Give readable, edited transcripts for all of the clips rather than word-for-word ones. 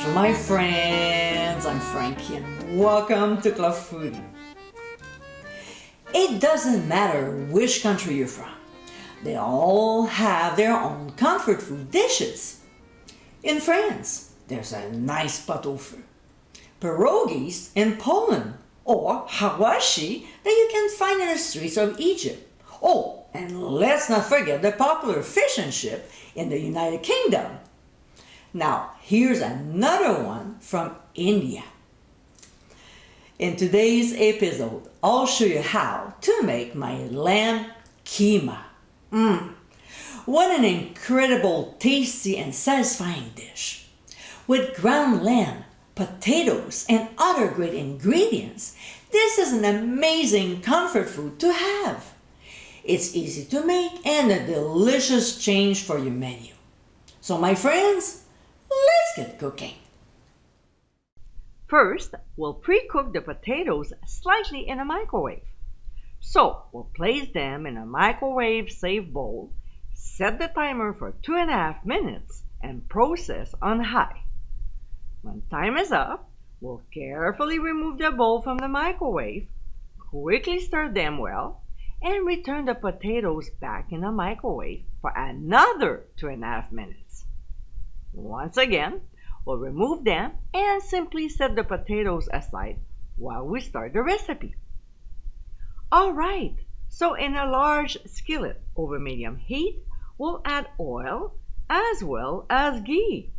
Bonjour my friends, I'm Frankie and welcome to Club Foodie. It doesn't matter which country you're from, they all have their own comfort food dishes. In France, there's a nice pot-au-feu, pierogies in Poland, or hawashi that you can find in the streets of Egypt. Oh, and let's not forget the popular fish and chip in the United Kingdom. Now, here's another one from India. In today's episode, I'll show you how to make my Lamb Keema. What an incredible, tasty, and satisfying dish. With ground lamb, potatoes, and other great ingredients, this is an amazing comfort food to have. It's easy to make and a delicious change for your menu. So my friends, let's get cooking. First, we'll pre-cook the potatoes slightly in a microwave. So, we'll place them in a microwave-safe bowl, set the timer for 2.5 minutes, and process on high. When time is up, we'll carefully remove the bowl from the microwave, quickly stir them well, and return the potatoes back in the microwave for another 2.5 minutes. Once again, we'll remove them and simply set the potatoes aside while we start the recipe. Alright, so in a large skillet over medium heat, we'll add oil as well as ghee.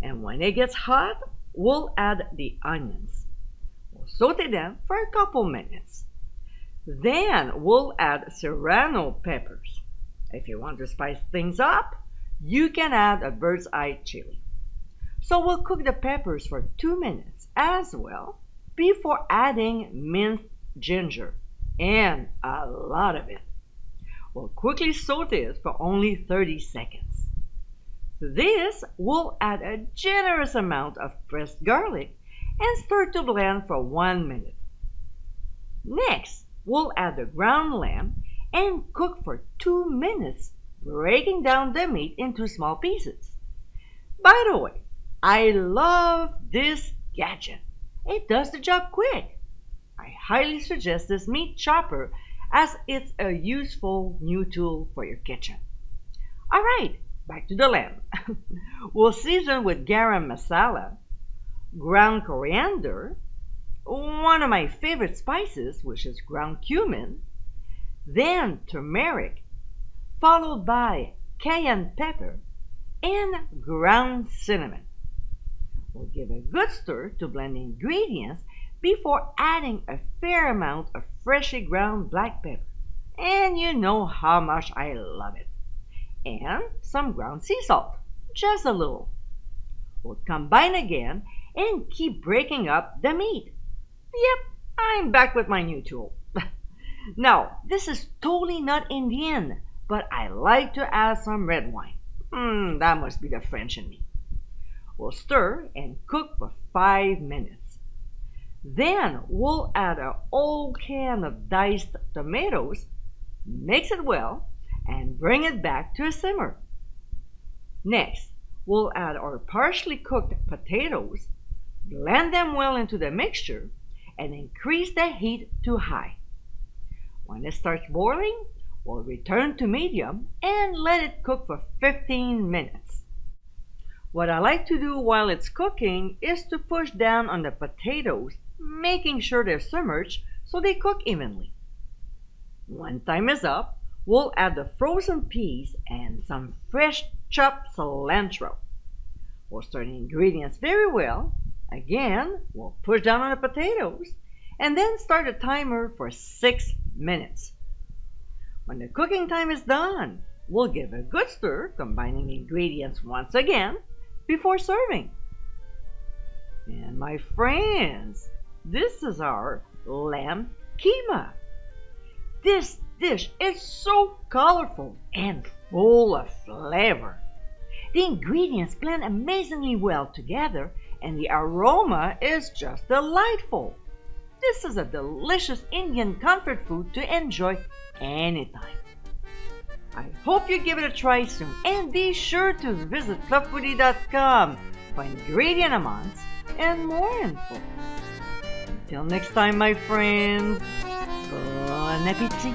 And when it gets hot, we'll add the onions. We'll saute them for a couple minutes. Then we'll add serrano peppers. If you want to spice things up, you can add a bird's eye chili. So we'll cook the peppers for 2 minutes as well before adding minced ginger, and a lot of it. We'll quickly saute it for only 30 seconds. To this, we'll add a generous amount of pressed garlic and stir to blend for 1 minute. Next, we'll add the ground lamb and cook for 2 minutes, breaking down the meat into small pieces. By the way, I love this gadget. It does the job quick. I highly suggest this meat chopper as it's a useful new tool for your kitchen. Alright, back to the lamb. We'll season with garam masala, ground coriander, one of my favorite spices, which is ground cumin, then turmeric, followed by cayenne pepper and ground cinnamon. We'll give a good stir to blend the ingredients before adding a fair amount of freshly ground black pepper, and you know how much I love it, and some ground sea salt, just a little. We'll combine again and keep breaking up the meat. Yep, I'm back with my new tool. Now, this is totally not Indian, but I like to add some red wine. That must be the French in me. We'll stir and cook for 5 minutes. Then we'll add an whole can of diced tomatoes, mix it well, and bring it back to a simmer. Next, we'll add our partially cooked potatoes, blend them well into the mixture, and increase the heat to high. When it starts boiling, we'll return to medium and let it cook for 15 minutes. What I like to do while it's cooking is to push down on the potatoes, making sure they're submerged so they cook evenly. When time is up, we'll add the frozen peas and some fresh chopped cilantro. We'll stir the ingredients very well. Again, we'll push down on the potatoes and then start a timer for 6 minutes. When the cooking time is done, we'll give a good stir, combining ingredients once again before serving. And my friends, this is our Lamb Keema. This dish is so colorful and full of flavor. The ingredients blend amazingly well together and the aroma is just delightful. This is a delicious Indian comfort food to enjoy anytime. I hope you give it a try soon and be sure to visit clubfoodie.com for ingredient amounts and more info. Until next time, my friends, bon appétit!